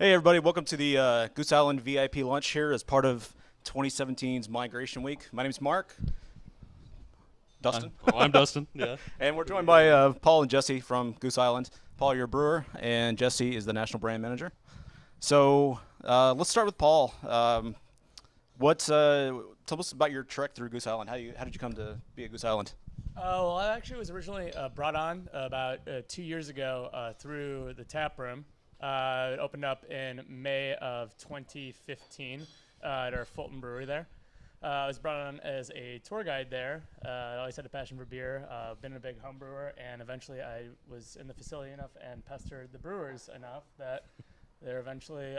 Hey everybody, welcome to the Goose Island VIP lunch here as part of 2017's Migration Week. My name's Mark. Dustin. I'm Dustin, yeah. And we're joined by Paul and Jesse from Goose Island. Paul, you're a brewer, and Jesse is the national brand manager. So let's start with Paul. Tell us about your trek through Goose Island. How did you come to be at Goose Island? Well, I actually was originally brought on about 2 years ago through the tap room. It opened up in May of 2015 at our Fulton Brewery there. I was brought on as a tour guide there. I always had a passion for beer. Been a big home brewer, and eventually I was in the facility enough and pestered the brewers enough that they're eventually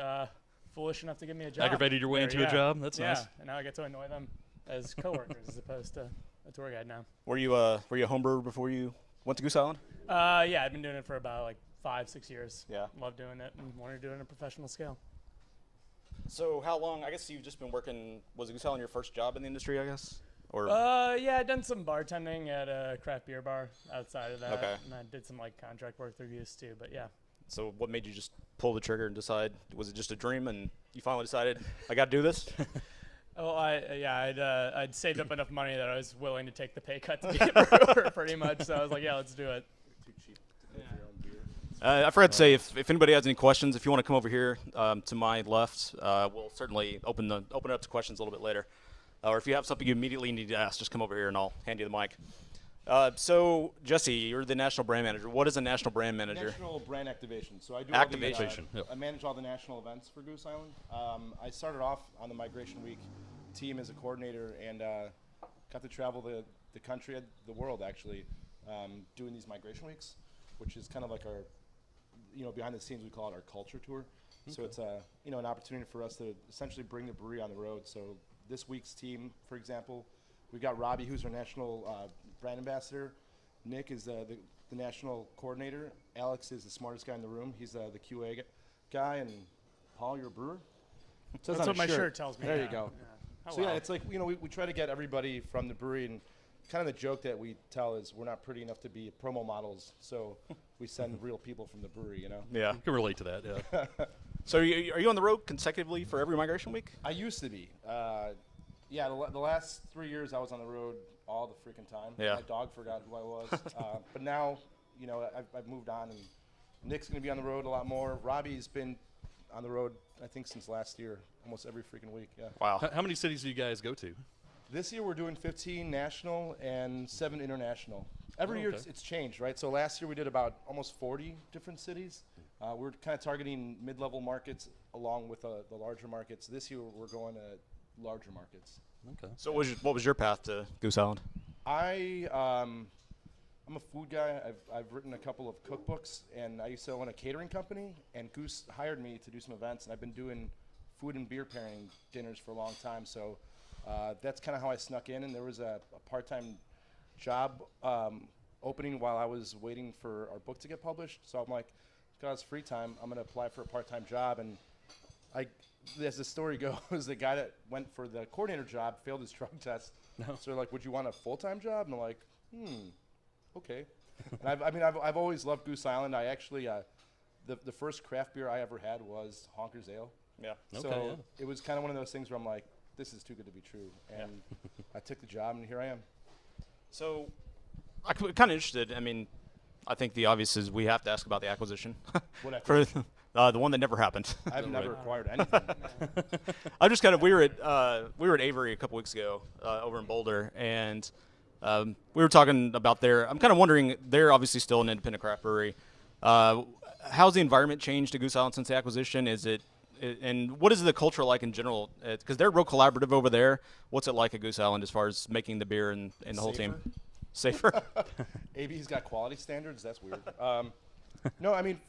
foolish enough to give me a job. Aggravated your way into a job? That's nice. Yeah, and now I get to annoy them as coworkers as opposed to a tour guide now. Were you a home brewer before you went to Goose Island? Yeah, I've been doing it for about 5-6 years. Yeah. Love doing it and wanted to do it on a professional scale. So how long? I guess you've just been working. Was Goose Island your first job in the industry? I guess. Or Yeah, I'd done some bartending at a craft beer bar outside of that. Okay. And I did some contract work through Goose too, but yeah. So what made you just pull the trigger and decide? Was it just a dream and you finally decided I got to do this? Oh, I'd saved up enough money that I was willing to take the pay cut to be a brewer pretty much. So I was like, yeah, let's do it. Too cheap to make your own beer. I forgot to say, if anybody has any questions, if you want to come over here to my left, we'll certainly open it up to questions a little bit later. Or if you have something you immediately need to ask, just come over here and I'll hand you the mic. So, Jesse, you're the national brand manager. What is a national brand manager? National brand activation. So I do Activation. All the, I manage all the national events for Goose Island. I started off on the Migration Week team as a coordinator and got to travel the country, the world actually, doing these Migration Weeks, which is kind of like our, behind the scenes we call it our culture tour. Okay. So it's an opportunity for us to essentially bring the brewery on the road. So this week's team, for example, we've got Robbie, who's our national brand ambassador. Nick is the national coordinator. Alex is the smartest guy in the room. He's the QA guy. And Paul, you're a brewer? That's what my shirt tells me. There you go. Yeah. So yeah, it's like, we try to get everybody from the brewery, and kind of the joke that we tell is we're not pretty enough to be promo models, so we send real people from the brewery, Yeah. I can relate to that, yeah. So are you on the road consecutively for every Migration Week? I used to be. Yeah, the last 3 years I was on the road all the freaking time. Yeah. My dog forgot who I was. But now, I've moved on, and Nick's going to be on the road a lot more. Robbie's been on the road, I think, since last year, almost every freaking week. Yeah. Wow. How many cities do you guys go to? This year we're doing 15 national and 7 international. Every year it's changed, right? So last year we did about almost 40 different cities. We're kind of targeting mid-level markets along with the larger markets. This year we're going to larger markets. Okay. So what was your path to Goose Island? I'm a food guy. I've written a couple of cookbooks, and I used to own a catering company, and Goose hired me to do some events, and I've been doing food and beer pairing dinners for a long time. So that's kind of how I snuck in, and there was a part-time job opening while I was waiting for our book to get published. So I'm like, got free time, I'm going to apply for a part-time job. And as the story goes, the guy that went for the coordinator job failed his drug test. No. So they're like, would you want a full-time job? And I'm like, okay. And I've always loved Goose Island. I actually, the first craft beer I ever had was Honker's Ale. Yeah. So Okay, yeah. it was kind of one of those things where I'm like, this is too good to be true. And I took the job, and here I am. So I'm kind of interested. I mean, I think the obvious is we have to ask about the acquisition. What For the one that never happened. I've never acquired anything. I'm just kind of we were at Avery a couple weeks ago over in Boulder, and we were talking about I'm kind of wondering, they're obviously still an independent craft brewery. How's the environment changed at Goose Island since the acquisition? And what is the culture like in general? Because they're real collaborative over there. What's it like at Goose Island as far as making the beer and the whole team? Safer? AB's got quality standards. That's weird. No, I mean,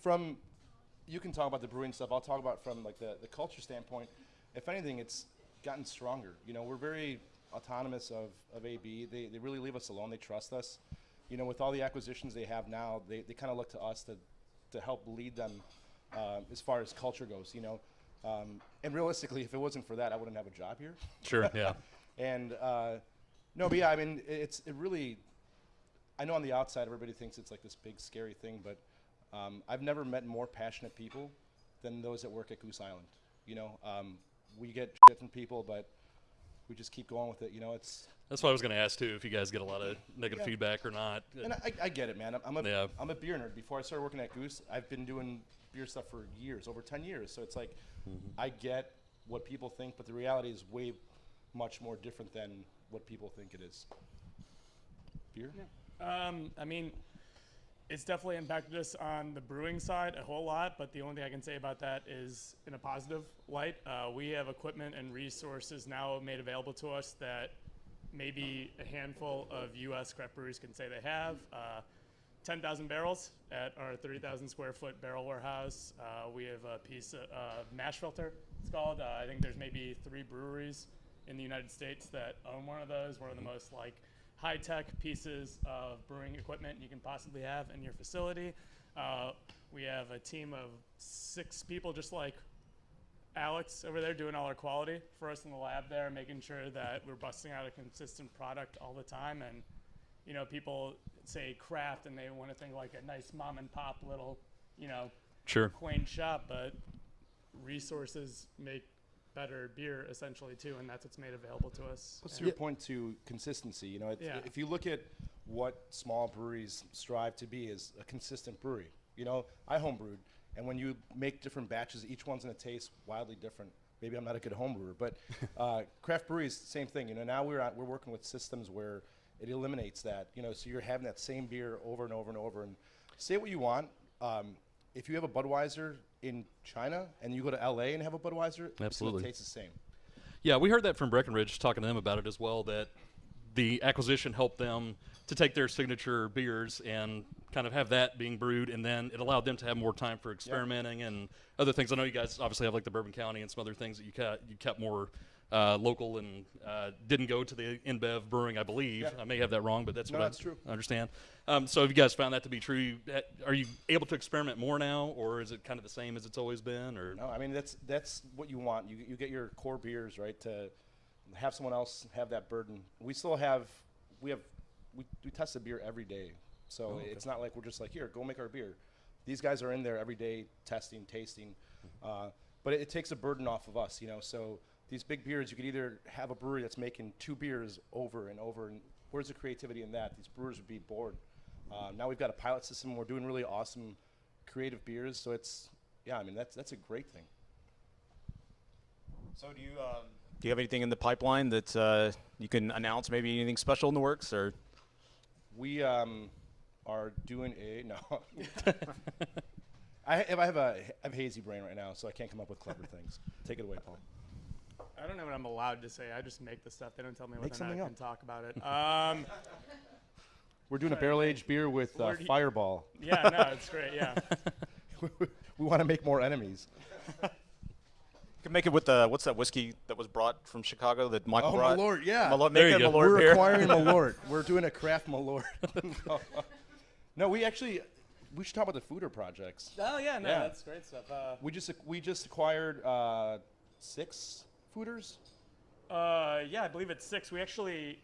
you can talk about the brewing stuff. I'll talk about from the culture standpoint. If anything, it's gotten stronger. We're very autonomous of AB. They really leave us alone. They trust us. With all the acquisitions they have now, they kind of look to us to help lead them as far as culture goes. And realistically, if it wasn't for that, I wouldn't have a job here. Sure, yeah. And no, but yeah, I mean, it really. I know on the outside everybody thinks it's like this big scary thing, but I've never met more passionate people than those that work at Goose Island. You know, we get shit from people, but we just keep going with it. You know, it's. That's what I was going to ask too. If you guys get a lot of negative Yeah. feedback or not. And I get it, man. I'm Yeah. a beer nerd. Before I started working at Goose, I've been doing beer stuff for years, over 10 years. So it's like, I get what people think, but the reality is way much more different than what people think it is. Beer? I mean, it's definitely impacted us on the brewing side a whole lot, but the only thing I can say about that is in a positive light. We have equipment and resources now made available to us that maybe a handful of U.S. craft breweries can say they have. 10,000 barrels at our 30,000 square foot barrel warehouse. We have a piece of mash filter, it's called. I think there's maybe 3 breweries in the United States that own one of those. One of the most like high-tech pieces of brewing equipment you can possibly have in your facility. We have a team of 6 people just like Alex over there doing all our quality for us in the lab there, making sure that we're busting out a consistent product all the time. And, you know, people say craft and they want to think like a nice mom and pop little, you know, Sure. quaint shop, but resources make better beer essentially too, and that's what's made available to us. What's And- your point to consistency? You know, Yeah. if you look at what small breweries strive to be is a consistent brewery. You know, I homebrewed, and when you make different batches, each one's going to taste wildly different. Maybe I'm not a good home brewer, but craft breweries, same thing. You know, now we're working with systems where it eliminates that. You know, so you're having that same beer over and over and over. And say what you want. If you have a Budweiser in China and you go to LA and have a Budweiser, it's Absolutely. going to taste the same. Yeah, we heard that from Breckenridge, talking to them about it as well, that the acquisition helped them to take their signature beers and kind of have that being brewed, and then it allowed them to have more time for experimenting and other things. I know you guys obviously have like the Bourbon County and some other things that you kept more local and didn't go to the InBev brewing, I believe. Yeah. I may have that wrong, but that's No, what that's true. I understand. So have you guys found that to be true? Are you able to experiment more now, or is it kind of the same as it's always been? Or No, I mean that's what you want. You get your core beers, right? To have someone else have that burden. We still have we test the beer every day, so it's not like we're just like, here, go make our beer. These guys are in there every day testing, tasting, but it takes a burden off of us, you know. So these big beers, you could either have a brewery that's making 2 beers over and over, and where's the creativity in that? These brewers would be bored. Now we've got a pilot system. We're doing really awesome, creative beers. So it's, I mean, that's a great thing. So do you have anything in the pipeline that you can announce? Maybe anything special in the works, or? We are doing no. I have a hazy brain right now, so I can't come up with clever things. Take it away, Paul. I don't know what I'm allowed to say. I just make the stuff. They don't tell me Make whether or something not I up. can talk about it. We're doing a barrel-aged beer with Where do you- Fireball. Yeah, no, it's great. Yeah. We want to make more enemies. You can make it with what's that whiskey that was brought from Chicago that Michael Oh, brought? Malort, yeah. Malort, There make you it go. Malort We're beer. acquiring Malort. We're doing a craft Malort. No, we should talk about the foeder projects. Oh yeah, no, Yeah. that's great stuff. We just acquired 6 foeders. Yeah, I believe it's 6. We actually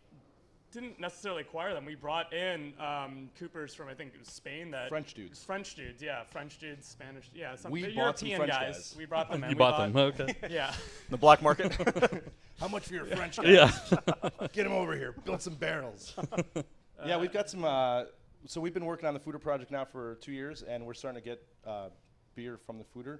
didn't necessarily acquire them. We brought in Coopers from, I think it was Spain. French dudes. French dudes, yeah. French dudes, Spanish, yeah. Some We they're bought some European French guys. guys. We brought them in. you We bought them? Okay. Yeah. The black market. How much for your French guys? Yeah. Get them over here. Build some barrels. Yeah, we've got some. So we've been working on the foeder project now for 2 years, and we're starting to get beer from the foeder.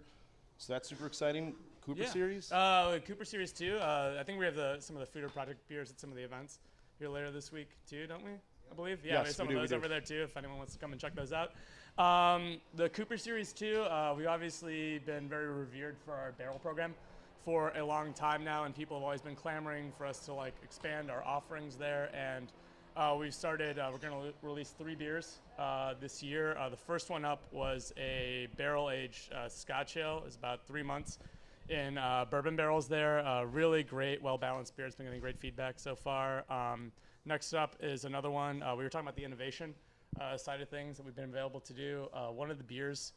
So that's super exciting. Cooper Series. Cooper Series 2. I think we have some of the Foeder Project beers at some of the events here later this week too, don't we? I believe. Yeah, Yes, we have some we of do, those we do. over there too. If anyone wants to come and check those out. The Cooper Series 2. We've obviously been very revered for our barrel program for a long time now, and people have always been clamoring for us to like expand our offerings there. And we've started. We're going to release 3 beers this year. The first one up was a barrel-aged Scotch ale. It's about 3 months in bourbon barrels there. Really great, well-balanced beer. It's been getting great feedback so far. Next up is another one. We were talking about the innovation side of things that we've been available to do. One of the beers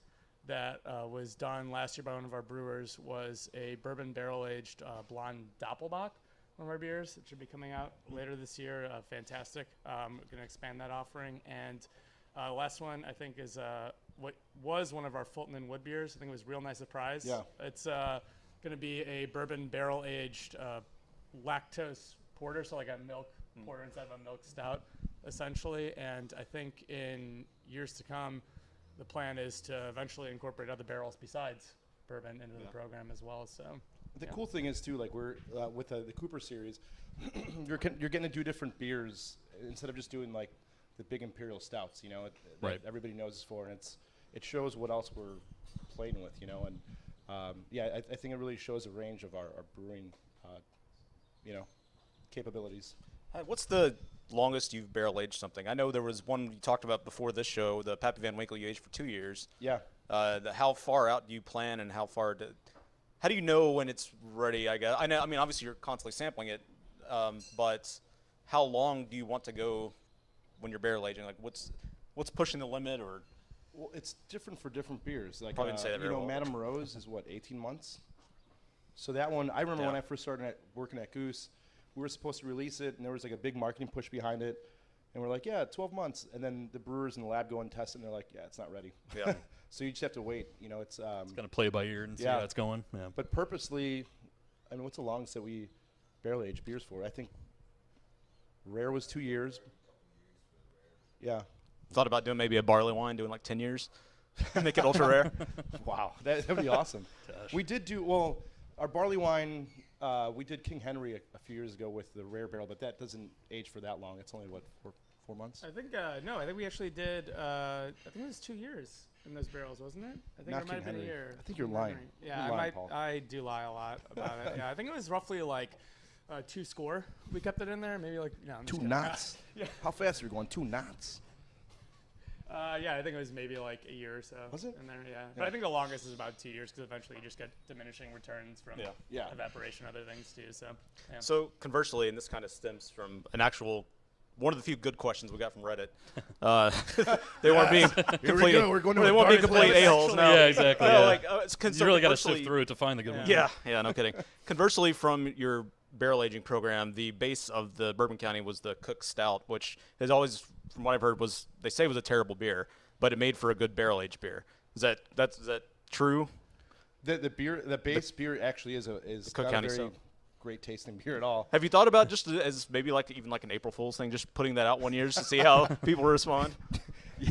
that was done last year by one of our brewers was a bourbon barrel-aged blonde Doppelbock. One of our beers. It should be coming out later this year. Fantastic. We're going to expand that offering. And last one, I think, is what was one of our Fulton and Wood beers. I think it was Real Nice Surprise. Yeah. It's going to be a bourbon barrel aged lactose porter, so like a milk porter instead of a milk stout, essentially. And I think in years to come, the plan is to eventually incorporate other barrels besides bourbon into the program as well. So The cool thing is too, like we're with the Cooper series, you're getting to do different beers instead of just doing like the big imperial stouts. You know, Right. that everybody knows us for, and it shows what else we're playing with. You know, and I think it really shows a range of our brewing, capabilities. What's the longest you've barrel aged something? I know there was one you talked about before this show, the Pappy Van Winkle you aged for 2 years. Yeah. How far out do you plan, and how do you know when it's ready? I guess I know. I mean, obviously you're constantly sampling it, but how long do you want to go when you're barrel aging? Like, what's pushing the limit, or? Well, it's different for different beers. Like, Probably didn't say that very well. Madame Rose is what, 18 months? So that one, I remember when I first started working at Goose, we were supposed to release it, and there was like a big marketing push behind it. And we're like, yeah, 12 months. And then the brewers in the lab go and test it, and they're like, yeah, it's not ready. Yeah. So you just have to wait. You know, it's Kind of play it by ear and see how it's going. Yeah. But purposely, I mean, what's the longest that we barrel age beers for? I think Rare was 2 years. Yeah. Thought about doing maybe a barley wine, doing like 10 years, make it ultra rare. Wow, that would be awesome. Gosh. We did our barley wine. We did King Henry a few years ago with the rare barrel, but that doesn't age for that long. It's only what 4 months. I think no. I think we actually did. I think it was 2 years in those barrels, wasn't it? I think Not it might have King been a Henry. year. I think you're King lying. Henry. Yeah, You're lying, Paul. I do lie a lot about it. Yeah, I think it was roughly like 2 score. We kept it in there. Maybe like no. I'm just 2 kidding. knots. Yeah. How fast are we going? 2 knots. Yeah, I think it was maybe like a year or so. Was it? In there, yeah. But I think the longest is about 2 years because eventually you just get diminishing returns from Yeah. evaporation, other things too. So. Yeah. So conversely, and this kind of stems from one of the few good questions we got from Reddit. They weren't being complete. We're going to they a won't be dark complete place. a-holes now. Yeah, exactly. No, Yeah. like, You really got to sift through it to find the good ones. Yeah, no kidding. Conversely, from your barrel aging program, the base of the Bourbon County was the Cook Stout, which has always, from what I've heard, was a terrible beer, but it made for a good barrel aged beer. Is that true? The base beer actually is Cook not County a very Stout. great tasting beer at all. Have you thought about just as maybe even like an April Fool's thing, just putting that out 1 year just to see how people respond?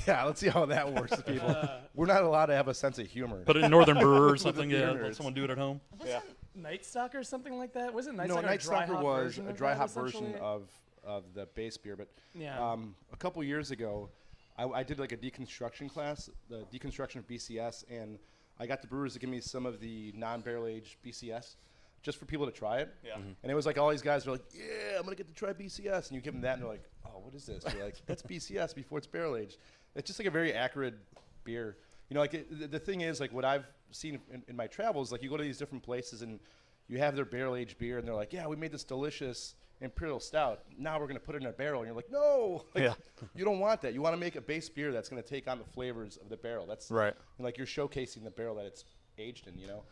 Yeah, let's see how that works with people. We're not allowed to have a sense of humor. Put it in Northern Brewer or something. beer Yeah, nerds. let someone do it at home. Yeah. Night Stalker or something like that? Wasn't Night No, Stalker Night a dry Stalker hop was version a of dry that, hop version essentially? of the base beer. But Yeah. a couple years ago, I did like a deconstruction class, the deconstruction of BCS, and I got the brewers to give me some of the non-barrel aged BCS just for people to try it. Yeah. And it was like all these guys were like, yeah, I'm going to get to try BCS. And you give them that, and they're like, oh, what is this? You're like, that's BCS before it's barrel aged. It's just like a very accurate beer. You know, like the thing is, like what I've seen in my travels, like you go to these different places and you have their barrel aged beer, and they're like, yeah, we made this delicious imperial stout. Now we're going to put it in a barrel. And you're like, no, like, Yeah. you don't want that. You want to make a base beer that's going to take on the flavors of the barrel. That's Right. and like you're showcasing the barrel that it's aged in, you know?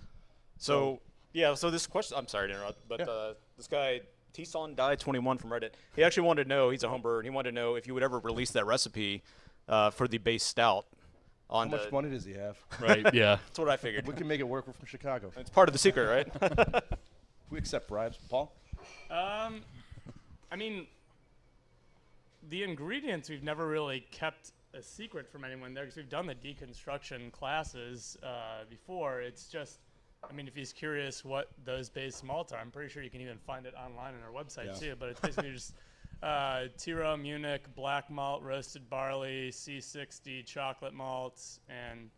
So this question, I'm sorry to interrupt, but this guy, Tson Die 21 from Reddit, he actually wanted to know, he's a home brewer, and he wanted to know if you would ever release that recipe for the base stout. How much money does he have? Right. Yeah. That's what I figured. We can make it work. We're from Chicago. It's part of the secret, right? We accept bribes. Paul? I mean, the ingredients we've never really kept a secret from anyone there because we've done the deconstruction classes before. It's just, I mean, if he's curious what those base malts are, I'm pretty sure you can even find it online on our website too. But it's basically just Tiro, Munich, black malt, roasted barley, C60, chocolate malts, and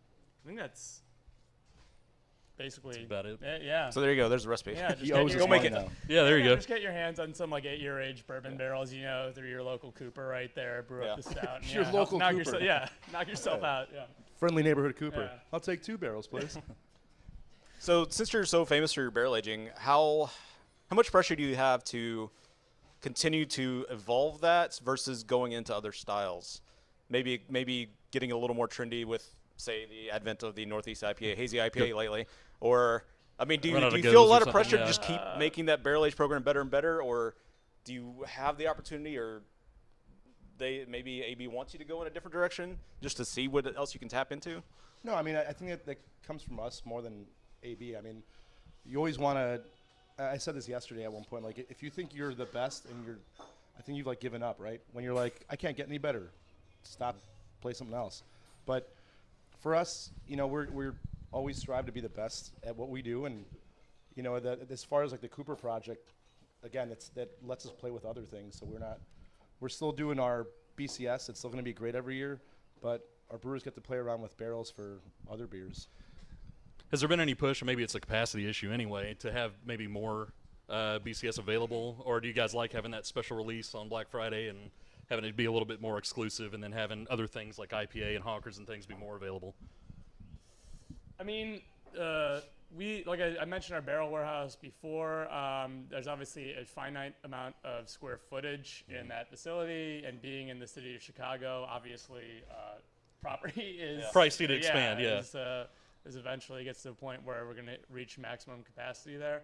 I think that's basically about it. Yeah. So there you go. There's the recipe. Yeah, just He get owes your- us make money it. now. Yeah, there you go. Just get your hands on some like 8-year-aged bourbon barrels, through your local Cooper right there. Brew up the stout. And, Your local knock Cooper. knock yourself out. Yeah. Friendly neighborhood Cooper. Yeah. I'll take 2 barrels, please. So since you're so famous for your barrel aging, how much pressure do you have to continue to evolve that versus going into other styles? Maybe getting a little more trendy with, say, the advent of the Northeast IPA, hazy IPA lately, or I mean, do you Run out of feel a goes lot or of pressure something, to just keep making that barrel age program better and better, or do you have the opportunity, or maybe AB wants you to go in a different direction just to see what else you can tap into? No, I mean, I think that comes from us more than AB. I mean, you always want to. I said this yesterday at one point. Like, if you think you're the best, and I think you've like given up, right? When you're like, I can't get any better, stop, play something else. But for us, we're always strive to be the best at what we do, and as far as like the Cooper project, again, that lets us play with other things. So we're still doing our BCS. It's still going to be great every year, but our brewers get to play around with barrels for other beers. Has there been any push, or maybe it's a capacity issue anyway, to have maybe more BCS available? Or do you guys like having that special release on Black Friday and having it be a little bit more exclusive, and then having other things like IPA and honkers and things be more available? I mean, I mentioned our barrel warehouse before. There's obviously a finite amount of square footage in that facility, and being in the city of Chicago, obviously, property is pricey to expand. Is eventually gets to a point where we're going to reach maximum capacity there.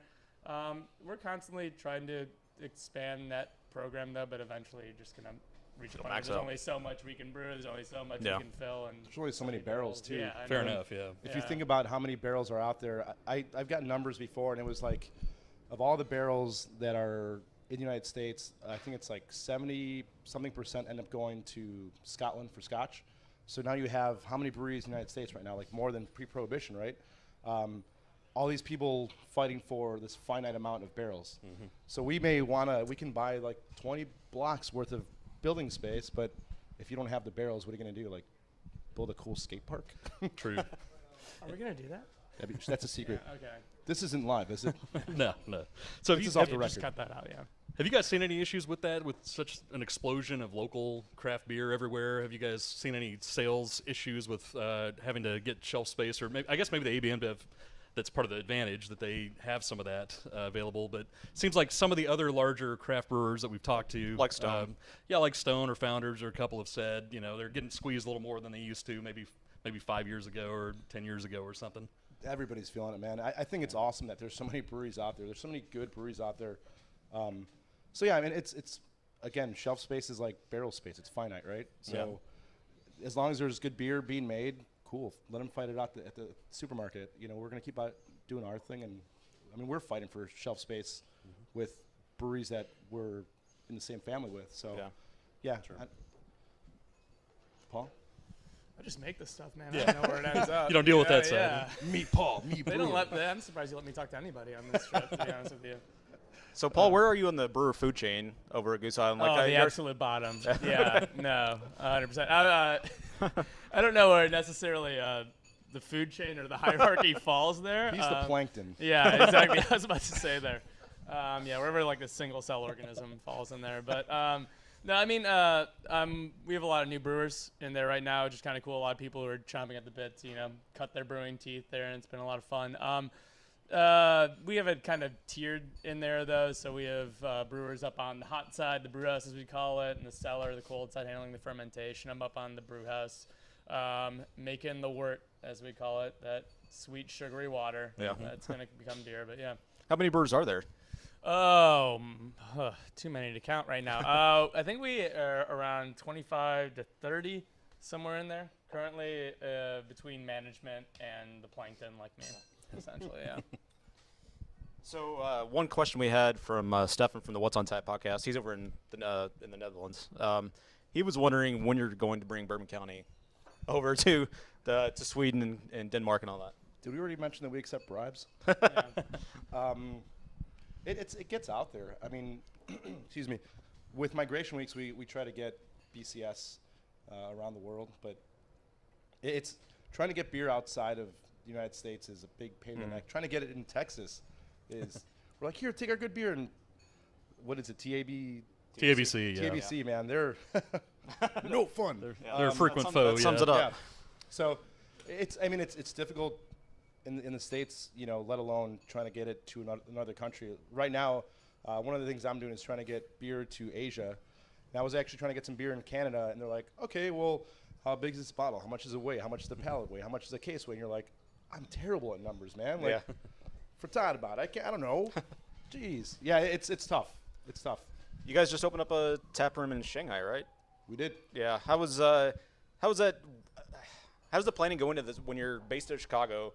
We're constantly trying to expand that program though, but eventually you're just going to reach a point where there's only so much we can brew, there's only so much we can fill, and there's only so many barrels too. Yeah, Fair enough. Yeah. If you think about how many barrels are out there, I've gotten numbers before, and it was like, of all the barrels that are in the United States, I think it's like 70-something% end up going to Scotland for Scotch. So now you have how many breweries in the United States right now? Like more than pre-Prohibition, right? All these people fighting for this finite amount of barrels. Mm-hmm. So we can buy like 20 blocks worth of building space, but if you don't have the barrels, what are you going to do? Like build a cool skate park? True. Are we going to do that? That's a secret. Yeah, okay. This isn't live, is it? No. So this is off the record. Just cut that out, yeah. Have you guys seen any issues with that, with such an explosion of local craft beer everywhere? Have you guys seen any sales issues with having to get shelf space? Or I guess maybe the AB InBev, that's part of the advantage that they have some of that available. But it seems like some of the other larger craft brewers that we've talked to, like Stone, like Stone or Founders, or a couple have said, they're getting squeezed a little more than they used to, maybe 5 years ago or 10 years ago or something. Everybody's feeling it, man. I think it's awesome that there's so many breweries out there. There's so many good breweries out there. So yeah, I mean, it's again, shelf space is like barrel space. It's finite, right? So as long as there's good beer being made, cool. Let them fight it out at the supermarket. We're gonna keep doing our thing, and I mean, we're fighting for shelf space with breweries that we're in the same family with. So yeah. Sure. Paul? I just make this stuff, man. I don't know where it ends up. You don't deal with that side. Meet Paul. I'm surprised you let me talk to anybody on this trip, to be honest with you. So, Paul, where are you on the brewer food chain over at Goose Island? The absolute bottom. Yeah, no, 100%. I don't know where necessarily the food chain or the hierarchy falls there. He's the plankton. Yeah, exactly. I was about to say there. Wherever like the single cell organism falls in there. But no, I mean, we have a lot of new brewers in there right now, which is kind of cool. A lot of people who are chomping at the bit to, cut their brewing teeth there, and it's been a lot of fun. We have it kind of tiered in there, though. So we have brewers up on the hot side, the brew house as we call it, and the cellar, the cold side, handling the fermentation. I'm up on the brew house, making the wort, as we call it, that sweet, sugary water. Yeah. That's going to become beer, but yeah. How many brewers are there? Oh, too many to count right now. I think we are around 25 to 30, somewhere in there, currently between management and the plankton like me. Essentially, yeah. So one question we had from Stefan from the What's on Tap podcast. He's over in the Netherlands. He was wondering when you're going to bring Bourbon County over to Sweden and Denmark and all that. Did we already mention that we accept bribes? Yeah. It gets out there. I mean, excuse me. With migration weeks, we try to get BCS around the world, but it's trying to get beer outside of the United States is a big pain in the neck. Trying to get it in Texas is we're like, here, take our good beer, and what is it, TABC, yeah. TABC, man, they're no fun. They're a frequent foe. That sums it up. Yeah. So it's difficult in the States, let alone trying to get it to another country. Right now, one of the things I'm doing is trying to get beer to Asia. And I was actually trying to get some beer in Canada, and they're like, okay, well, how big is this bottle? How much does it weigh? How much does the pallet weigh? How much does the case weigh? And you're like, I'm terrible at numbers, man. Like, forgot about it. I don't know. Jeez. Yeah, it's tough. It's tough. You guys just opened up a tap room in Shanghai, right? We did. Yeah. How was that? How's the planning go into this when you're based in Chicago?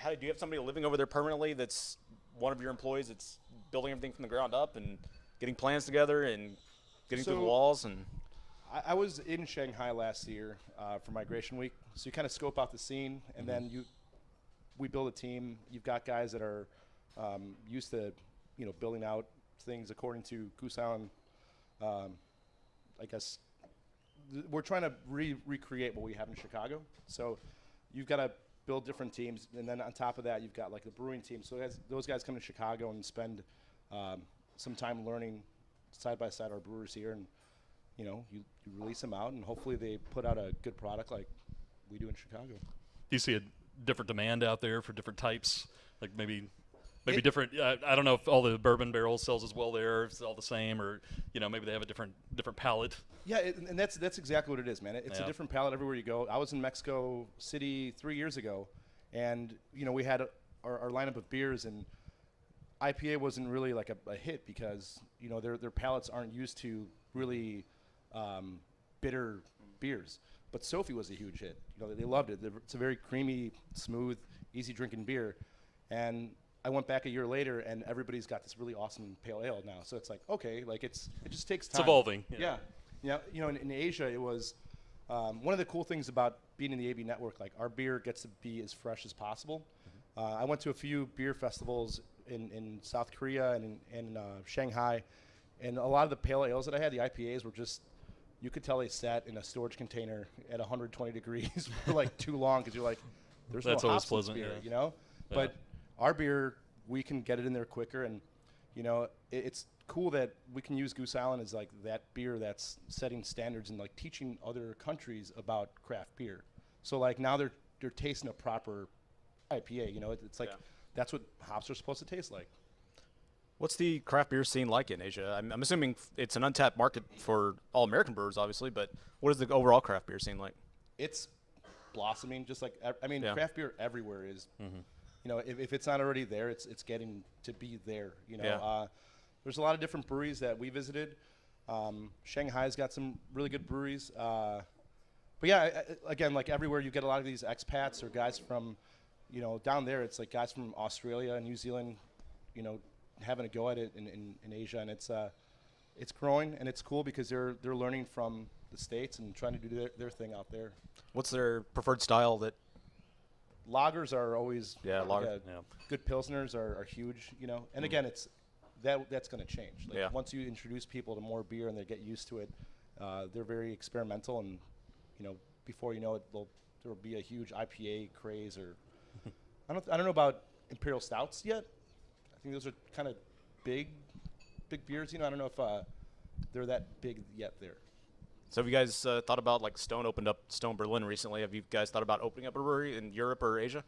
Do you have somebody living over there permanently that's one of your employees that's building everything from the ground up and getting plans together and getting through the walls? And I was in Shanghai last year for Migration Week, so you kind of scope out the scene, and then we build a team. You've got guys that are used to, building out things according to Goose Island. I guess we're trying to recreate what we have in Chicago. So you've got to build different teams, and then on top of that, you've got like the brewing team. So those guys come to Chicago and spend some time learning side by side our brewers here, and you release them out, and hopefully they put out a good product like we do in Chicago. Do you see a different demand out there for different types? Like maybe different. I don't know if all the bourbon barrels sells as well there. If it's all the same, or maybe they have a different palate. Yeah, and that's exactly what it is, man. It's a different palate everywhere you go. I was in Mexico City 3 years ago, and we had our lineup of beers, and IPA wasn't really like a hit because their palates aren't used to really bitter beers. But Sophie was a huge hit. They loved it. It's a very creamy, smooth, easy drinking beer. And I went back a year later, and everybody's got this really awesome pale ale now. So it's like, okay, like it just takes time. It's evolving. Yeah. In Asia, it was one of the cool things about being in the AB network. Like our beer gets to be as fresh as possible. I went to a few beer festivals in South Korea and in Shanghai, and a lot of the pale ales that I had, the IPAs were just, you could tell they sat in a storage container at 120 degrees for like too long because you're like, there's That's no always hops in this pleasant, beer, yeah. But our beer, we can get it in there quicker, and it's cool that we can use Goose Island as like that beer that's setting standards and like teaching other countries about craft beer. So like now they're tasting a proper IPA. It's like that's what hops are supposed to taste like. what's the craft beer scene like in Asia? I'm assuming it's an untapped market for all American brewers, obviously, but what is the overall craft beer scene like? It's blossoming, just like Yeah. craft beer everywhere is. If it's not already there, it's getting to be there. There's a lot of different breweries that we visited. Shanghai's got some really good breweries. But yeah, again, like everywhere, you get a lot of these expats or guys from, down there. It's like guys from Australia and New Zealand, having a go at it in Asia, and it's growing, and it's cool because they're learning from the States and trying to do their thing out there. What's their preferred style? That Lagers are always lager. Good pilsners are huge, and again, it's that's going to change. Like once you introduce people to more beer and they get used to it, they're very experimental, and before you know it, there will be a huge IPA craze. Or I don't know about imperial stouts yet. I think those are kind of big beers. I don't know if they're that big yet there. So have you guys thought about, like, Stone opened up Stone Berlin recently. Have you guys thought about opening up a brewery in Europe or Asia?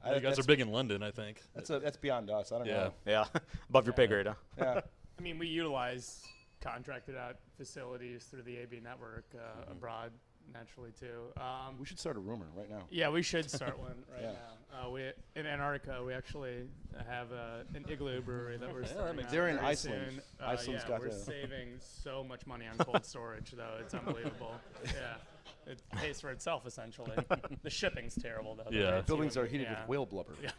You guys are big in London, I think. That's beyond us. I don't know. Yeah. Above your pay grade, huh? Yeah. I mean, we utilize contracted out facilities through the AB network abroad, naturally too. We should start a rumor right now. Yeah, we should start one right Yeah. now. We in Antarctica, we actually have an igloo brewery that we're starting. They're in very Iceland. soon. Iceland's got we're the- saving so much money on cold storage, though. It's unbelievable. Yeah, it pays for itself essentially. The shipping's terrible, though. Yeah. That's Buildings even- are heated yeah. with whale blubber. Yeah.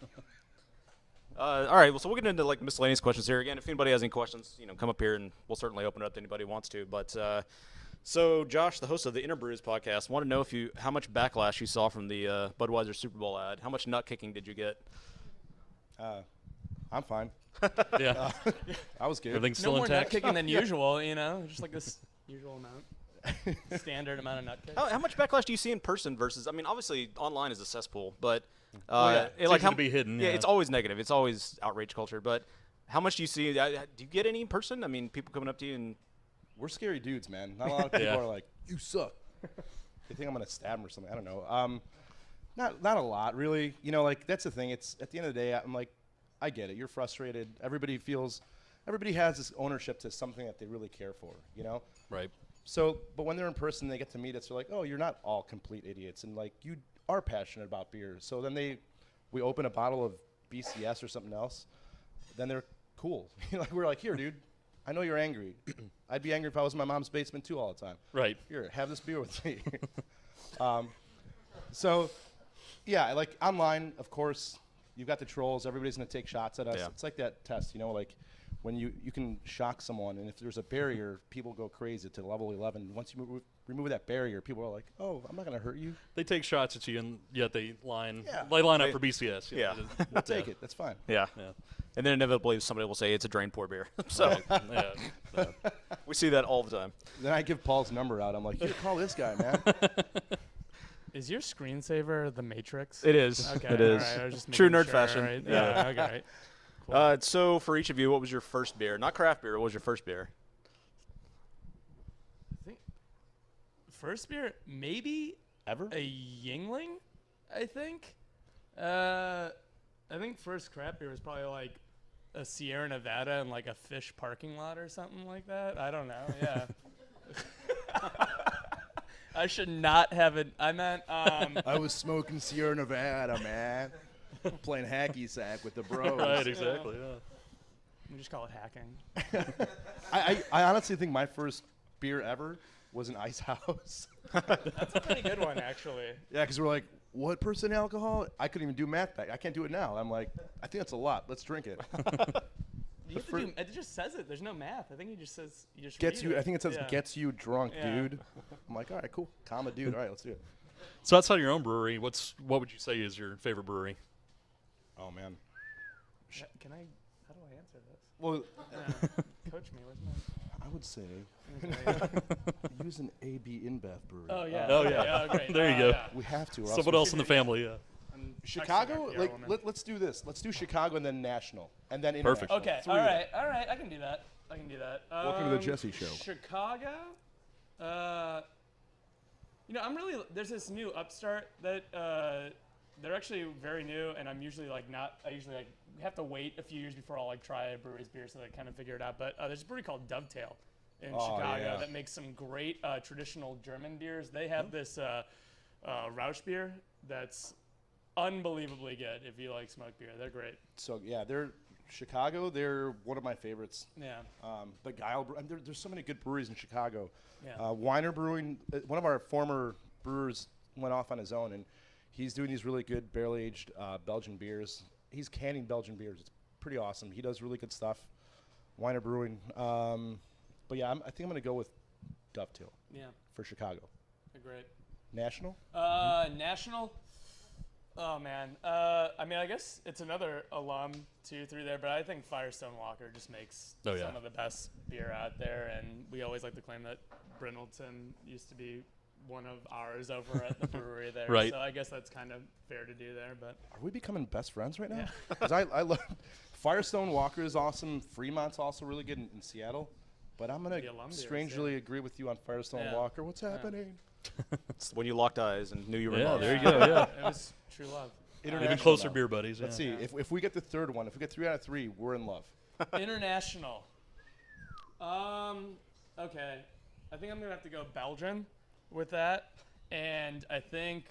All right, well, so we'll get into, like, miscellaneous questions here. Again, if anybody has any questions, come up here, and we'll certainly open it up to anybody who wants to. But so Josh, the host of the Interbrews podcast, want to know how much backlash you saw from the Budweiser Super Bowl ad. How much nut kicking did you get? I'm fine. Yeah. I was good. Everything's No still more nut intact. kicking than usual, just like this usual amount, standard amount of nut kicks. How much backlash do you see in person versus? I mean, obviously online is a cesspool, but It's easy to be hidden, Yeah, yeah. it's always negative. It's always outrage culture. But how much do you see? Do you get any in person? I mean, people coming up to you and We're scary dudes, man. Not a lot of people Yeah. are like, "You suck." They think I'm gonna stab them or something. I don't know. Not a lot, really. Like that's the thing. It's at the end of the day, I'm like, I get it. You're frustrated. Everybody has this ownership to something that they really care for. Right. So, but when they're in person, they get to meet us. They're like, "Oh, you're not all complete idiots," and like you are passionate about beer. So then we open a bottle of BCS or something else. Then they're cool. We're like, "Here, dude. I know you're angry. I'd be angry if I was in my mom's basement too all the time. Right. Here, have this beer with me. So, yeah, like online, of course, you've got the trolls. Everybody's going to take shots at us. Yeah. It's like that test, like when you can shock someone, and if there's a barrier, people go crazy to level 11. Once you remove that barrier, people are like, oh, I'm not going to hurt you. They take shots at you, and yet they line Yeah. up for BCS. Yeah. We'll take it. That's fine. Yeah. Yeah. And then inevitably somebody will say it's a drain pour beer. So Yeah. we see that all the time. Then I give Paul's number out. I'm like, here, call this guy, man. Is your screensaver the Matrix? It is. Okay. It is. All right, I was just True making nerd sure, fashion. Right? Yeah. Okay. Right. Cool. So for each of you, what was your first beer? Not craft beer. What was your first beer? I think first beer, maybe Ever? a Yingling. I think. I think first craft beer was probably like a Sierra Nevada in like a fish parking lot or something like that. I don't know. Yeah. I should not have it. I meant. I was smoking Sierra Nevada, man. Playing hacky sack with the bros. Right. Exactly. Yeah. We just call it hacking. I honestly think my first beer ever was an Ice House. That's a pretty good one, actually. Yeah, because we're like, what percent alcohol? I couldn't even do math back. I can't do it now. I'm like, I think that's a lot. Let's drink it. You have to do, it just says it. There's no math. I think it just says you just Gets read you. it. I think it says Yeah. gets you drunk, Yeah. dude. I'm like, all right, cool. Calm a dude. All right, let's do it. So outside of your own brewery, what would you say is your favorite brewery? Oh man. Can I? How do I answer this? Well, Coach me. Where's my? I would say Okay. use an AB InBev brewery. Oh yeah. Oh, okay, yeah. Great. There you go. Yeah. We have to. or Someone we're else in the family. Yeah. I'm Chicago, texting our PR like woman. let's do this. Let's do Chicago and then national, and then Perfect. international. Okay. Three All of them. right. All right. I can do that. I can do that. Welcome to the Jesse Show. Chicago. I'm really. There's this new upstart that they're actually very new, and I'm usually like not. I usually like have to wait a few years before I'll like try a brewery's beer so that I kind of figure it out. But there's a brewery called Dovetail in Oh, Chicago yeah. that makes some great traditional German beers. They have this Rausch beer that's unbelievably good if you like smoked beer. They're great. So yeah, they're Chicago. They're one of my favorites. Yeah. The Guile. There's so many good breweries in Chicago. Yeah. Weiner Brewing. One of our former brewers went off on his own, and he's doing these really good barrel-aged Belgian beers. He's canning Belgian beers. It's pretty awesome. He does really good stuff. Weiner Brewing. But yeah, I think I'm gonna go with Dovetail Yeah. for Chicago. They're great. National. National. Oh man. I mean, I guess it's another alum too through there, but I think Firestone Walker just makes Oh, yeah. some of the best beer out there, and we always like to claim that Brindleton used to be one of ours over at the brewery there. Right. So I guess that's kind of fair to do there, but Are we becoming best friends right now? Yeah. Because I love Firestone Walker is awesome. Fremont's also really good in Seattle. But I'm gonna The alum beers, strangely yeah. agree with you on Firestone Yeah. Walker. What's happening? It's when you locked eyes and knew you were in Yeah. love. There you go. Yeah. it was true love. International Even closer now. beer buddies. Let's yeah. see. If we get the third one, if we get 3 out of 3, we're in love. International. Okay. I think I'm gonna have to go Belgian with that, and I think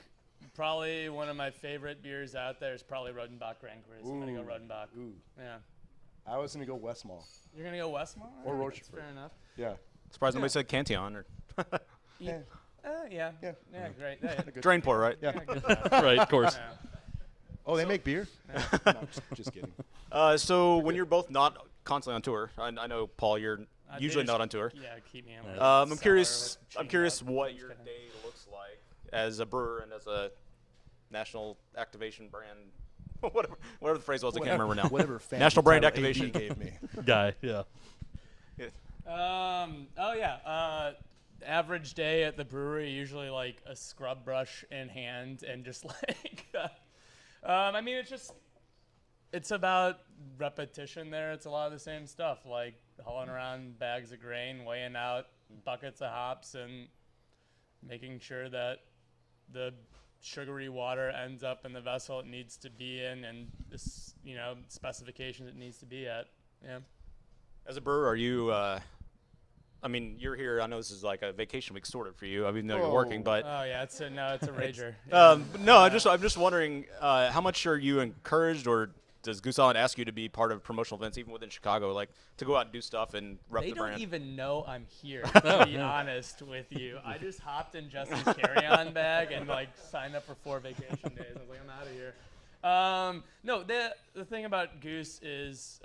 probably one of my favorite beers out there is probably Rodenbach Grand Cru. I'm gonna go Ooh. Rodenbach. Ooh. Yeah. I was gonna go Westmall. You're gonna go Westmore? Or Alright, that's Rochefort. fair enough. Yeah. Surprised nobody said Cantillon or Yeah. Yeah. Yeah. Yeah. Great. Yeah. Good. drain pour, right? Yeah. Good job. Right. Of course. Yeah. Oh, they make beer? No, just kidding. So when you're both not constantly on tour, I know Paul, you're They usually just- not on tour. Yeah. Keep me in. I'm curious. I'm curious what your day looks like as a brewer and as a national activation brand. whatever the phrase was, I can't remember now. Whatever fancy National brand title activation. AB gave me. Guy. Yeah. Oh yeah. Average day at the brewery, usually like a scrub brush in hand and just like. I mean, it's about repetition there. It's a lot of the same stuff, like hauling around bags of grain, weighing out buckets of hops, and making sure that the sugary water ends up in the vessel it needs to be in, and this, specifications it needs to be at. Yeah. As a brewer, are you? I mean, you're here. I know this is like a vacation week, sort of, for you. I mean, you're working, but Oh yeah, it's a rager. no, I'm just wondering how much are you encouraged or does Goose Island ask you to be part of promotional events even within Chicago, like to go out and do stuff and rep They the brand? don't even know I'm here, to be honest with you. I just hopped in Justin's carry-on bag and like signed up for 4 vacation days. I was like, I'm out of here. No, the thing about Goose is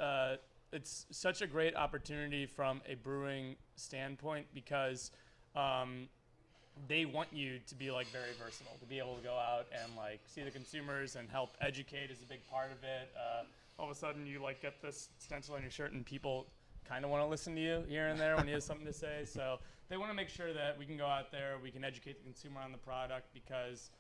it's such a great opportunity from a brewing standpoint because they want you to be like very versatile, to be able to go out and like see the consumers and help educate is a big part of it. All of a sudden you like get this stencil on your shirt and people kind of want to listen to you here and there when you have something to say. So they want to make sure that we can go out there, we can educate the consumer on the product because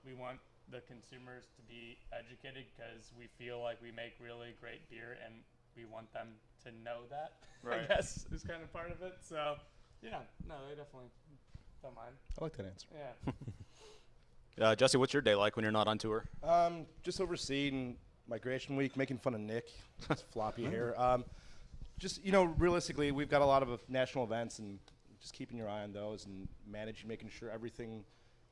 we want the consumers to be educated because we feel like we make really great beer and we want them to know that. Right. I guess is kind of part of it. So yeah, no, they definitely don't mind. I like that answer. Yeah. Jesse, what's your day like when you're not on tour? Just overseeing migration week, making fun of Nick, his floppy hair. Just, realistically, we've got a lot of national events and just keeping your eye on those and making sure everything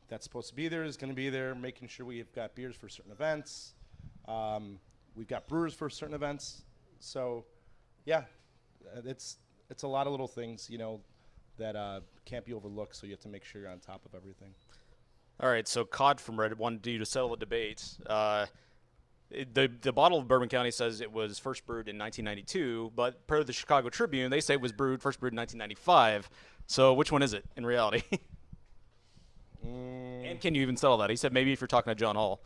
that's supposed to be there is going to be there, making sure we've got beers for certain events. We've got brewers for certain events. So, yeah, it's a lot of little things, that can't be overlooked, so you have to make sure you're on top of everything. All right, so Cod from Reddit wanted you to settle the debate. The bottle of Bourbon County says it was first brewed in 1992, but per the Chicago Tribune, they say it was first brewed in 1995. So which one is it in reality? And can you even settle that? He said maybe if you're talking to John Hall.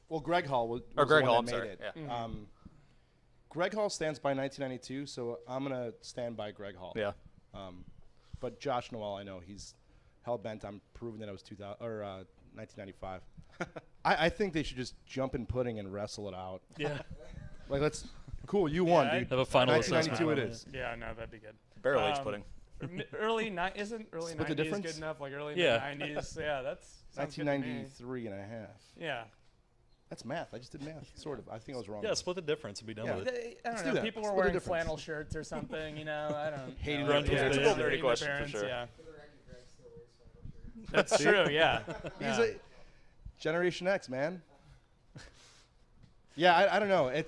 Well, Greg Hall was Greg the one Hall, that I'm made sorry. it. Yeah. Greg Hall stands by 1992, so I'm going to stand by Greg Hall. Yeah. But Josh Noel, I know he's hell-bent on proving that it was 1995. I think they should just jump in pudding and wrestle it out. Yeah. Like, cool, you won, dude. Have a final 1992 it assessment. is. Yeah, no, that'd be good. Barrel aged pudding. Isn't early Split the 90s difference? good enough? Like early Yeah. 90s. Yeah, that's sounds good to me. 1993 and a half. Yeah. That's math. I just did math, sort of. I think I was wrong. Yeah, split the difference and be done Yeah. with it. I Let's don't do know. that. People were Split the wearing difference. flannel shirts or something, I don't Hating know. Grunge Yeah, was it's big. a dirty question for parents, sure. yeah. For the record, Greg still wears flannel shirts. That's true, yeah. He's Yeah. a Generation X, man. Yeah, I don't know. I'm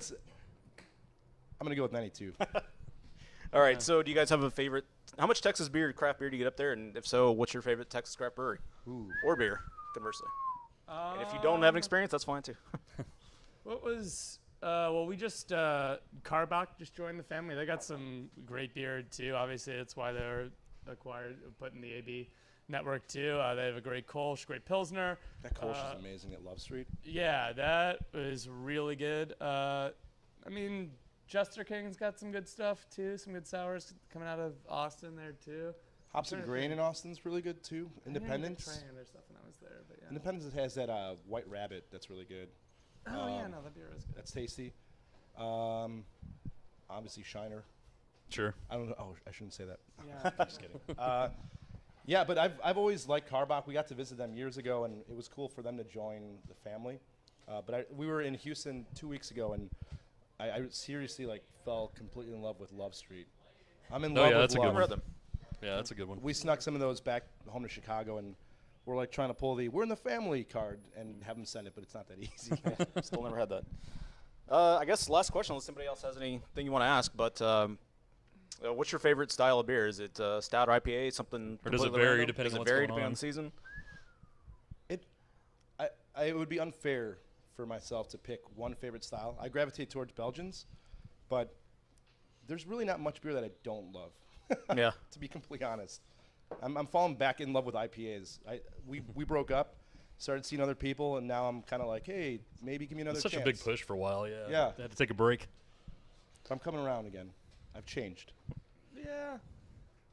going to go with 92. All right, so do you guys have a favorite? How much Texas craft beer do you get up there? And if so, what's your favorite Texas craft brewery? Ooh. Or beer, conversely. And if you don't have an experience, that's fine too. What was well, we just Karbach just joined the family. They got some great beer too. Obviously, that's why they were put in the AB network too. They have a great Kolsch, great Pilsner. That Kolsch is amazing at Love Street. Yeah, that was really good. I mean, Jester King's got some good stuff too. Some good sours coming out of Austin there too. Hops and Grain in Austin's really good too. Independence. I didn't try their stuff when I was there, but yeah. Independence has that White Rabbit that's really good. Oh yeah, no, the beer is good. That's tasty. Obviously Shiner. Sure. I don't know. Oh, I shouldn't say that. Yeah. Just kidding. Yeah, but I've always liked Karbach. We got to visit them years ago, and it was cool for them to join the family. But we were in Houston 2 weeks ago, and I seriously fell completely in love with Love Street. I'm in love with that's a good Love. one. Yeah, that's a good one. We snuck some of those back home to Chicago, and we're trying to pull we're in the family card and have them send it, but it's not that easy. Still never had that. I guess last question, unless somebody else has anything you want to ask, but what's your favorite style of beer? Is it stout or IPA, something Or does it completely vary random? depending Does on it what's vary going depending on? on the season? It would be unfair for myself to pick one favorite style. I gravitate towards Belgians, but there's really not much beer that I don't love. Yeah. To be completely honest, I'm falling back in love with IPAs. We broke up, started seeing other people, and now I'm kind of like, hey, maybe give me another It's such chance. a big push for a while, yeah. Yeah. They had to take a break. I'm coming around again. I've changed. Yeah,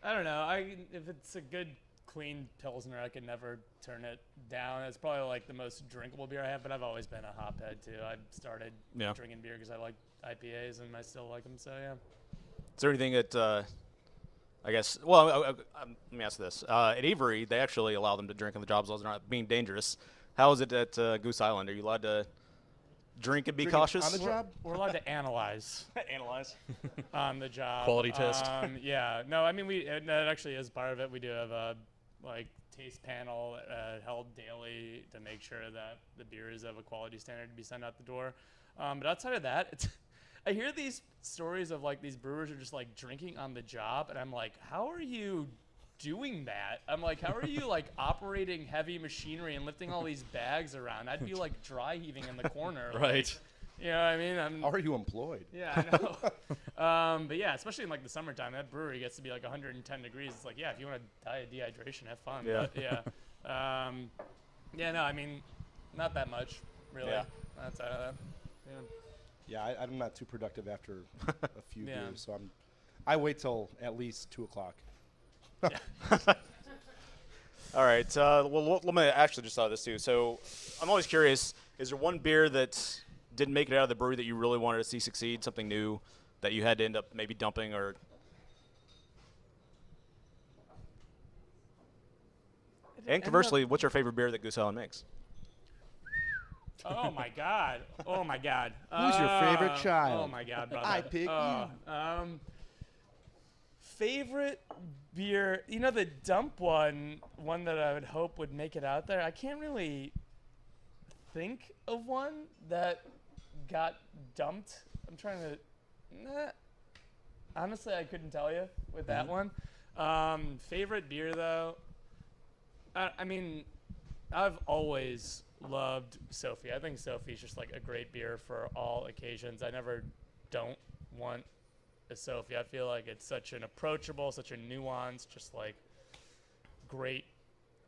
I don't know. If it's a good clean Pilsner, I could never turn it down. It's probably the most drinkable beer I have, but I've always been a hophead too. I started drinking beer because I like IPAs and I still like them. So yeah. Is there anything that I guess? Well, let me ask this: at Avery, they actually allow them to drink on the job as long as they're not being dangerous. How is it at Goose Island? Are you allowed to drink and be Drinking cautious? on the job? We're allowed to analyze Analyze. on the job. Quality test. Yeah. No, I mean that actually is part of it. We do have a taste panel held daily to make sure that the beer is of a quality standard to be sent out the door. But outside of that, I hear these stories of like these brewers are just like drinking on the job, and I'm like, how are you doing that? I'm like, how are you like operating heavy machinery and lifting all these bags around? I'd be like dry heaving in the corner. Right. Like, you know what I mean? How are you employed? Yeah, I know. But yeah, especially in like the summertime, that brewery gets to be like 110 degrees. It's like, yeah, if you want to die of dehydration, have fun. Yeah. But yeah. Yeah, no, I mean, not that much, really. Yeah. Outside of that. Yeah. Yeah, I'm not too productive after a few Yeah. beers, so I wait till at least 2 o'clock. All right. Well, let me actually just thought of this too. So I'm always curious, is there one beer that didn't make it out of the brewery that you really wanted to see succeed, something new that you had to end up maybe dumping or and conversely, what's your favorite beer that Goose Island makes? Oh my God! Oh my God! Who's your favorite child? Oh my God, brother! I pick you. Favorite beer? You know, the dump one that I would hope would make it out there. I can't really think of one that got dumped. I'm trying to. Honestly, I couldn't tell you with that one. Favorite beer though. I mean, I've always loved Sophie. I think Sophie's just like a great beer for all occasions. I never don't want a Sophie. I feel like it's such an approachable, such a nuanced, just like great,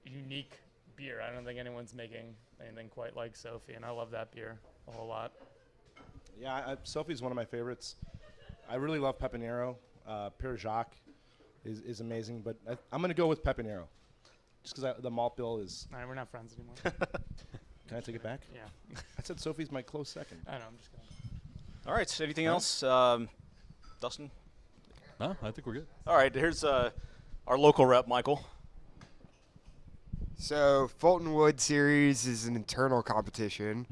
unique beer. I don't think anyone's making anything quite like Sophie, and I love that beer a whole lot. Yeah, Sophie's one of my favorites. I really love Pepinero. Pere Jacques is amazing, but I'm going to go with Pepinero. Just because the malt bill is... All right, we're not friends anymore. Can I take it back? Yeah. I said Sophie's my close second. I know, I'm just kidding. All right. Anything else, Dustin? No, I think we're good. All right. Here's our local rep, Michael. So Fulton Wood Series is an internal competition.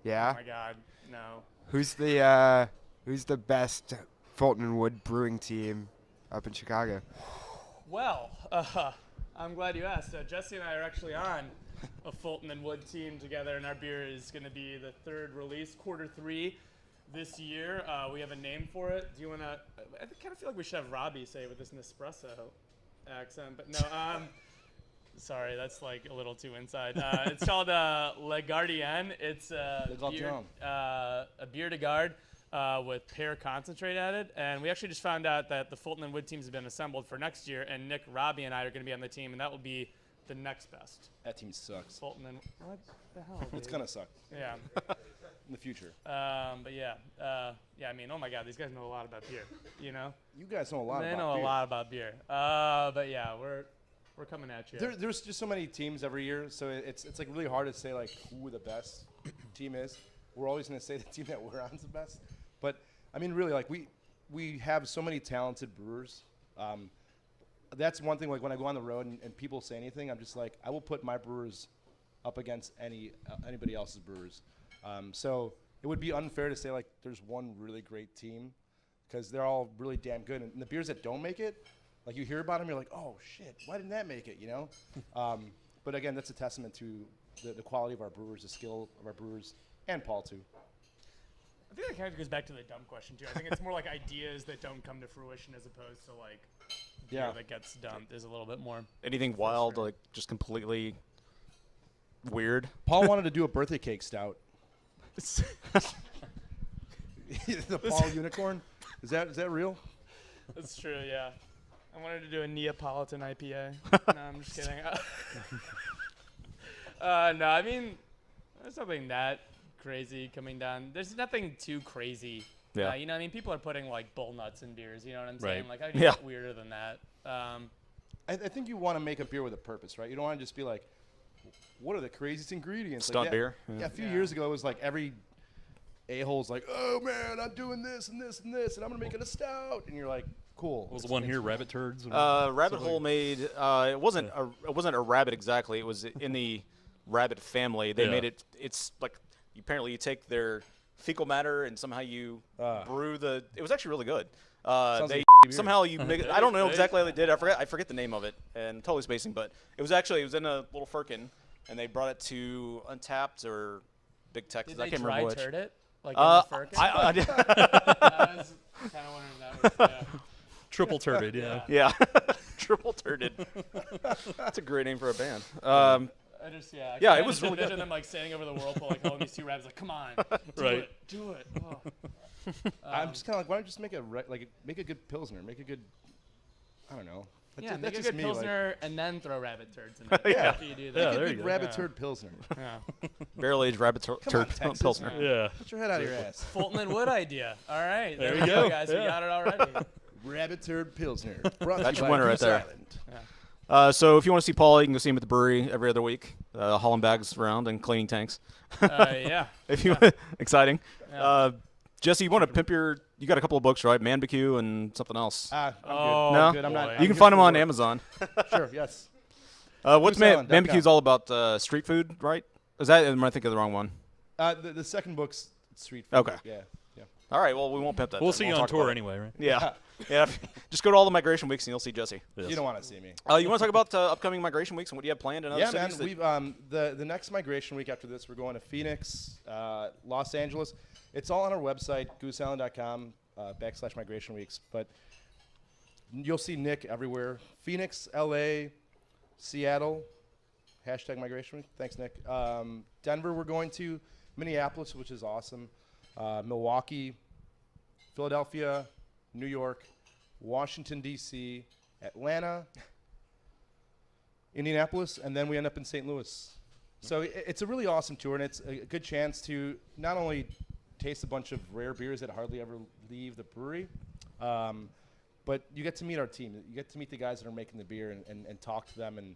Yeah. Oh my God, no. Who's the best Fulton Wood brewing team up in Chicago? Well, I'm glad you asked. Jesse and I are actually on a Fulton and Wood team together, and our beer is going to be the third release, Q3 this year. We have a name for it. Do you want to? I kind of feel like we should have Robbie say it with this Nespresso accent, but no. Sorry, that's like a little too inside. It's called Le Gardien. It's a beer de garde with pear concentrate added. And we actually just found out that the Fulton and Wood teams have been assembled for next year, and Nick, Robbie, and I are going to be on the team, and that will be the next best. That team sucks. Fulton and what the hell? Dude? It's going to suck Yeah. in the future. But yeah. Yeah, I mean, oh my God, these guys know a lot about beer, you know? You guys know a lot They about know beer. a lot about beer. But yeah, we're coming at you. There's just so many teams every year, so it's like really hard to say like who the best team is. We're always going to say the team that we're on is the best. But I mean, really, like we have so many talented brewers. That's one thing. Like when I go on the road and people say anything, I'm just like, I will put my brewers up against anybody else's brewers. So it would be unfair to say like there's one really great team because they're all really damn good. And the beers that don't make it, like you hear about them, you're like, oh shit, why didn't that make it? You know. But again, that's a testament to the quality of our brewers, the skill of our brewers, and Paul too. I think that kind of goes back to the dumb question too. I think it's more like ideas that don't come to fruition as opposed to like beer that gets dumped is a little bit more. Anything wild, like just completely weird? Paul wanted to do a birthday cake stout. The Paul unicorn? Is that real? That's true, yeah. I wanted to do a Neapolitan IPA. No, I'm just kidding. No, I mean, there's nothing that crazy coming down. There's nothing too crazy. Yeah. You know, I mean, people are putting like bull nuts in beers. You know what I'm saying? Right. Like, how do you get weirder than that? I think you want to make a beer with a purpose, right? You don't want to just be like, what are the craziest ingredients? Stunt like, beer. Yeah, a few years ago, it was like every a-hole's like, oh man, I'm doing this and this and this, and I'm going to make it a stout. And you're like, cool. What was the one here, Rabbit Turds? Rabbit Hole made it wasn't a rabbit exactly. It was in the rabbit family. They made it. It's like apparently you take their fecal matter and somehow you brew the. It was actually really good. Somehow you make it. I don't know exactly how they did. I forget the name of it, and I'm totally spacing. But it was in a little firkin, and they brought it to Untapped or Big Texas. Did I they can't dry remember which. turd it? Like in the Firkin? I I was kind of wondering if that was. Yeah. Triple turded, yeah. yeah, triple turded. That's a great name for a band. I Yeah, it kinda was just really envision them like standing over the whirlpool, like holding these two rabbits, like, come on, Right. do it. Oh. I'm just kind of like, why don't you just make make a good pilsner, make a good, I don't know. That's Yeah, just, make that's a just good me, like, pilsner and then throw rabbit turds in it. Yeah. After you do that. Yeah, make there a you good go. rabbit Yeah. turd pilsner. Yeah. Barrel aged rabbit Come on, Texas. pilsner. Yeah. Put your head out of your ass. Fulton and Wood idea. All right, There we you go. guys. We Yeah. got it already. Rabbit turd pilsner. Brought to That's you your by winner right Goose there. Island. So if you want to see Paul, you can go see him at the brewery every other week, hauling bags around and cleaning tanks. Yeah. If you exciting. Yeah. Jesse, you want to pimp you got a couple of books, right? Man BQ and something else. I'm Oh, good. No? I'm good. I'm not. boy. You I'm can here find them for on work. Amazon. Sure. Yes. What's Man GooseIsland.com. BQ is all about street food, right? Is that? Am I thinking of the wrong one? The second book's street food. Okay. Yeah. Yeah. All right. Well, we won't pimp that. We'll then. see you We'll on talk about tour it. anyway, right? Yeah. Yeah. Just go to all the migration weeks and you'll see Jesse. Yes. You don't want to see me. You want to talk about upcoming migration weeks and what do you have planned in other Yeah, man. cities? We've the next migration week after this, we're going to Phoenix, Los Angeles. It's all on our website, gooseisland.com /migration weeks. But you'll see Nick everywhere. Phoenix, LA, Seattle, #migration week. Thanks, Nick. Denver, we're going to Minneapolis, which is awesome. Milwaukee, Philadelphia, New York, Washington, D.C., Atlanta, Indianapolis, and then we end up in St. Louis. So it's a really awesome tour, and it's a good chance to not only taste a bunch of rare beers that hardly ever leave the brewery, but you get to meet our team. You get to meet the guys that are making the beer and talk to them and,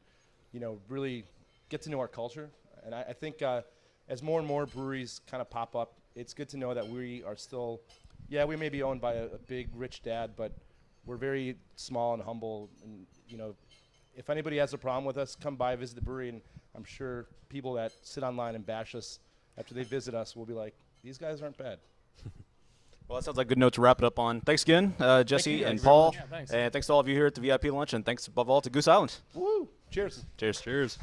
really get to know our culture. And I think as more and more breweries kind of pop up, it's good to know that we are still, we may be owned by a big, rich dad, but we're very small and humble. And, if anybody has a problem with us, come by, visit the brewery, and I'm sure people that sit online and bash us after they visit us will be like, these guys aren't bad. Well, that sounds like a good note to wrap it up on. Thanks again, Jesse you. and Thanks very Paul. much. Yeah, thanks. And thanks to all of you here at the VIP lunch, and thanks above all to Goose Island. Woo! Cheers. Cheers. Cheers.